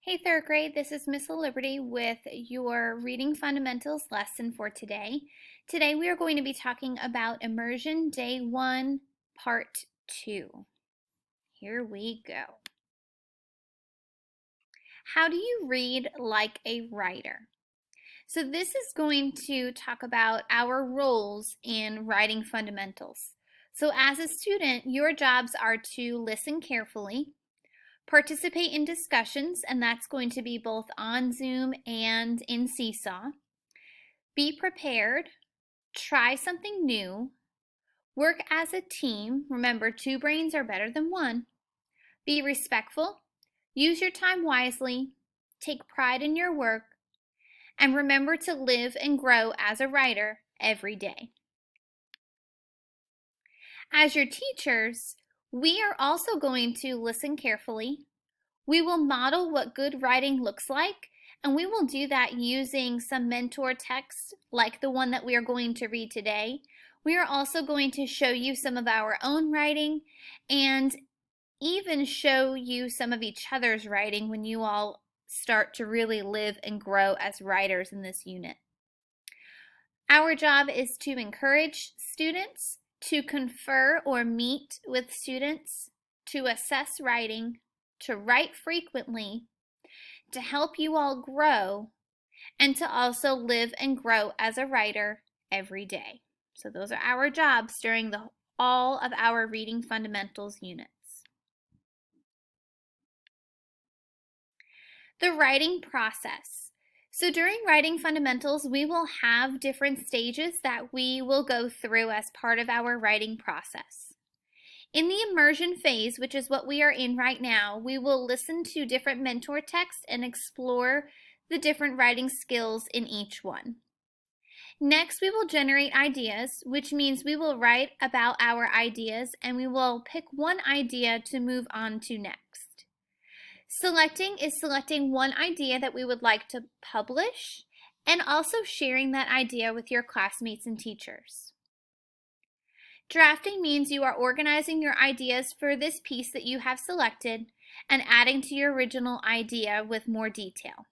Hey, third grade, this is Miss Liberty with your Reading Fundamentals lesson for today. Today we are going to be talking about Immersion Day 1, Part 2. Here we go. How do you read like a writer? So this is going to talk about our roles in writing fundamentals. So as a student, your jobs are to listen carefully, participate in discussions, and that's going to be both on Zoom and in Seesaw. Be prepared, try something new, work as a team. Remember, two brains are better than one. Be respectful, use your time wisely, take pride in your work, and remember to live and grow as a writer every day. As your teachers, we are also going to listen carefully. We will model what good writing looks like, and we will do that using some mentor text like the one that we are going to read today. We are also going to show you some of our own writing and even show you some of each other's writing when you all start to really live and grow as writers in this unit. Our job is to encourage students, to confer or meet with students, to assess writing, to write frequently, to help you all grow, and to also live and grow as a writer every day. So those are our jobs during all of our Reading Fundamentals units. The writing process. So during Writing Fundamentals, we will have different stages that we will go through as part of our writing process. In the immersion phase, which is what we are in right now, we will listen to different mentor texts and explore the different writing skills in each one. Next, we will generate ideas, which means we will write about our ideas and we will pick one idea to move on to next. Selecting is selecting one idea that we would like to publish and also sharing that idea with your classmates and teachers. Drafting means you are organizing your ideas for this piece that you have selected and adding to your original idea with more detail.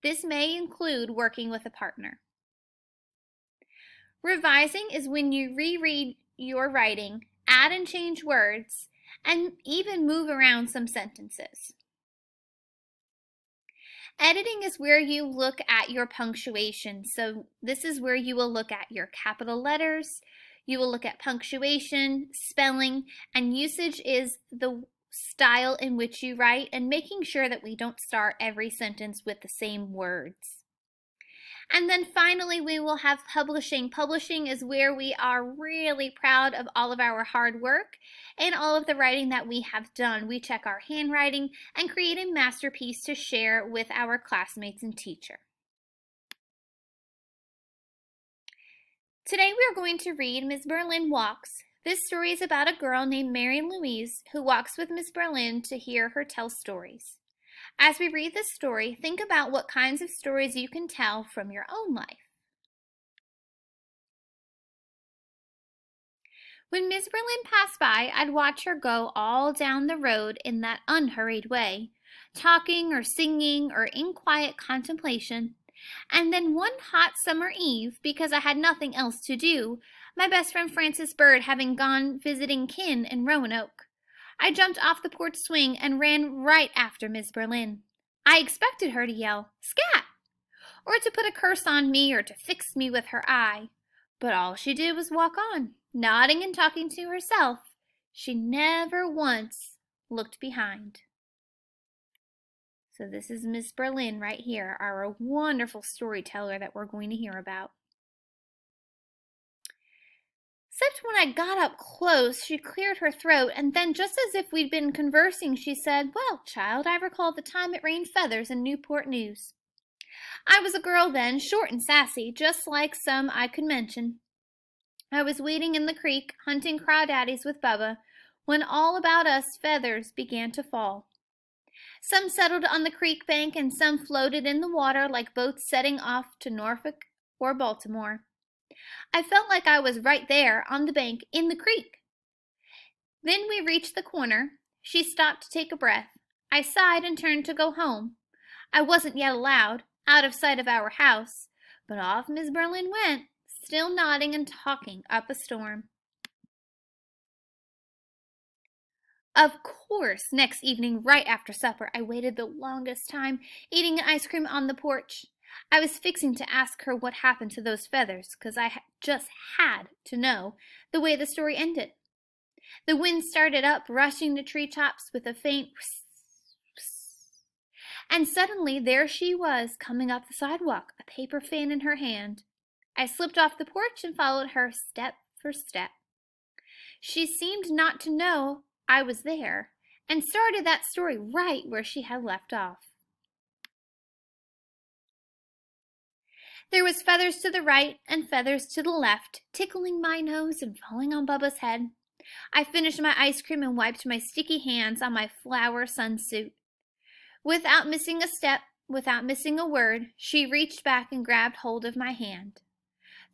This may include working with a partner. Revising is when you reread your writing, add and change words, and even move around some sentences. Editing is where you look at your punctuation. So this is where you will look at your capital letters, you will look at punctuation, spelling, and usage is the style in which you write and making sure that we don't start every sentence with the same words. And then finally, we will have publishing. Publishing is where we are really proud of all of our hard work and all of the writing that we have done. We check our handwriting and create a masterpiece to share with our classmates and teacher. Today we are going to read Miss Merlin Walks. This story is about a girl named Mary Louise who walks with Miss Merlin to hear her tell stories. As we read this story, think about what kinds of stories you can tell from your own life. When Miss Merlin passed by, I'd watch her go all down the road in that unhurried way, talking or singing or in quiet contemplation. And then one hot summer eve, because I had nothing else to do, my best friend Frances Bird having gone visiting kin in Roanoke, I jumped off the porch swing and ran right after Miss Berlin. I expected her to yell, "Scat!" or to put a curse on me or to fix me with her eye. But all she did was walk on, nodding and talking to herself. She never once looked behind. So this is Miss Berlin right here, our wonderful storyteller that we're going to hear about. Except when I got up close, she cleared her throat, and then just as if we'd been conversing, she said, "Well, child, I recall the time it rained feathers in Newport News. I was a girl then, short and sassy, just like some I could mention. I was wading in the creek, hunting crawdaddies with Bubba, when all about us feathers began to fall. Some settled on the creek bank, and some floated in the water like boats setting off to Norfolk or Baltimore. I felt like I was right there on the bank in the creek. Then we reached the corner. She stopped to take a breath. I sighed and turned to go home. I wasn't yet allowed, out of sight of our house, but off Miss Merlin went, still nodding and talking up a storm. Of course, next evening, right after supper, I waited the longest time, eating ice cream on the porch. I was fixing to ask her what happened to those feathers, 'cause I just had to know the way the story ended. The wind started up, rushing the treetops with a faint whis, whis. And suddenly there she was, coming up the sidewalk, a paper fan in her hand. I slipped off the porch and followed her step for step. She seemed not to know I was there, and started that story right where she had left off. There was feathers to the right and feathers to the left, tickling my nose and falling on Bubba's head. I finished my ice cream and wiped my sticky hands on my flower sunsuit. Without missing a step, without missing a word, she reached back and grabbed hold of my hand.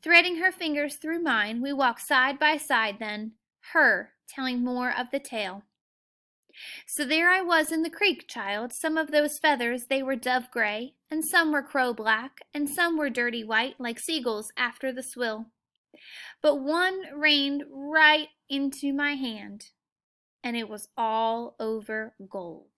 Threading her fingers through mine, we walked side by side then, her telling more of the tale. So there I was in the creek, child. Some of those feathers, they were dove gray, and some were crow black, and some were dirty white, like seagulls after the swill. But one rained right into my hand, and it was all over gold.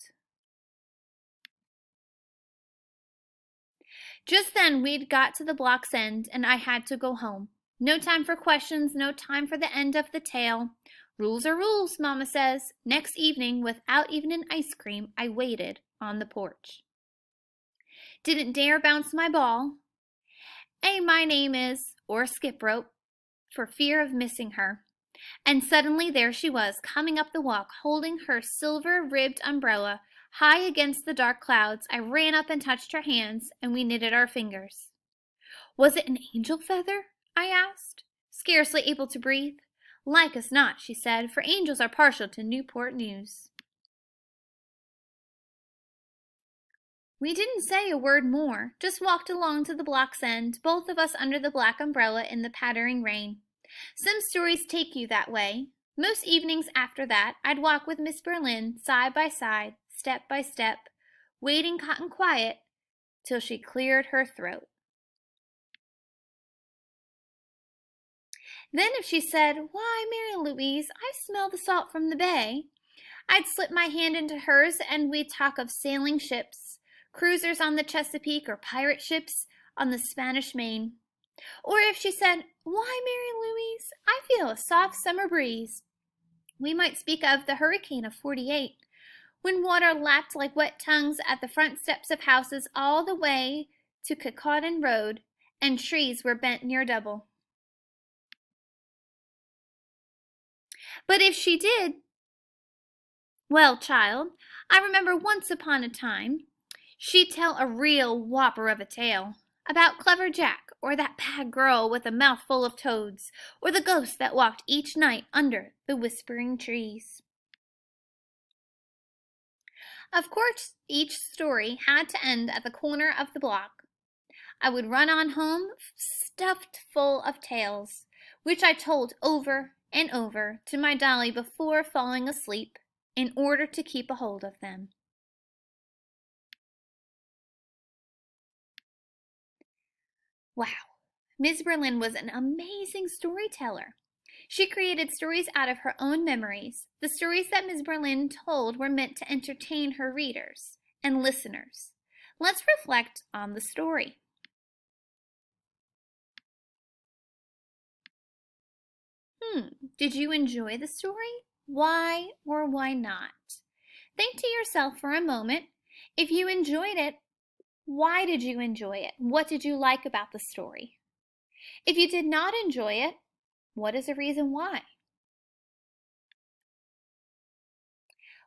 Just then we'd got to the block's end, and I had to go home. No time for questions, no time for the end of the tale. Rules are rules, Mama says. Next evening, without even an ice cream, I waited on the porch. Didn't dare bounce my ball. My name is, or skip rope, for fear of missing her. And suddenly there she was, coming up the walk, holding her silver-ribbed umbrella high against the dark clouds. I ran up and touched her hands, and we knitted our fingers. Was it an angel feather? I asked, scarcely able to breathe. Like as not, she said, for angels are partial to Newport news. We didn't say a word more, just walked along to the block's end, both of us under the black umbrella in the pattering rain. Some stories take you that way. Most evenings after that, I'd walk with Miss Merlin, side by side, step by step, waiting cotton quiet till she cleared her throat. Then if she said, "Why, Mary Louise, I smell the salt from the bay," I'd slip my hand into hers and we'd talk of sailing ships, cruisers on the Chesapeake or pirate ships on the Spanish Main. Or if she said, "Why, Mary Louise, I feel a soft summer breeze," we might speak of the hurricane of '48, when water lapped like wet tongues at the front steps of houses all the way to Kecoughtan Road, and trees were bent near double. But if she did, well, child, I remember once upon a time, she'd tell a real whopper of a tale about Clever Jack, or that bad girl with a mouthful of toads, or the ghost that walked each night under the whispering trees. Of course, each story had to end at the corner of the block. I would run on home stuffed full of tales, which I told over and over to my dolly before falling asleep, in order to keep a hold of them. Wow, Miss Merlin was an amazing storyteller. She created stories out of her own memories. The stories that Miss Merlin told were meant to entertain her readers and listeners. Let's reflect on the story. Did you enjoy the story? Why or why not? Think to yourself for a moment. If you enjoyed it, why did you enjoy it? What did you like about the story? If you did not enjoy it, what is the reason why?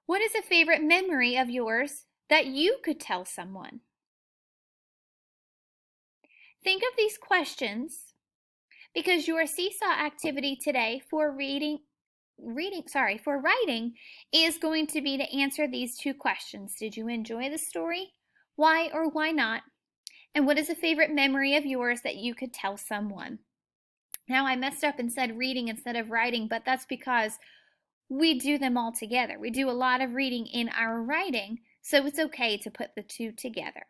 What is a favorite memory of yours that you could tell someone? Think of these questions, because your seesaw activity today for writing is going to be to answer these two questions. Did you enjoy the story? Why or why not? And what is a favorite memory of yours that you could tell someone? Now, I messed up and said reading instead of writing, but that's because we do them all together. We do a lot of reading in our writing, so it's okay to put the two together.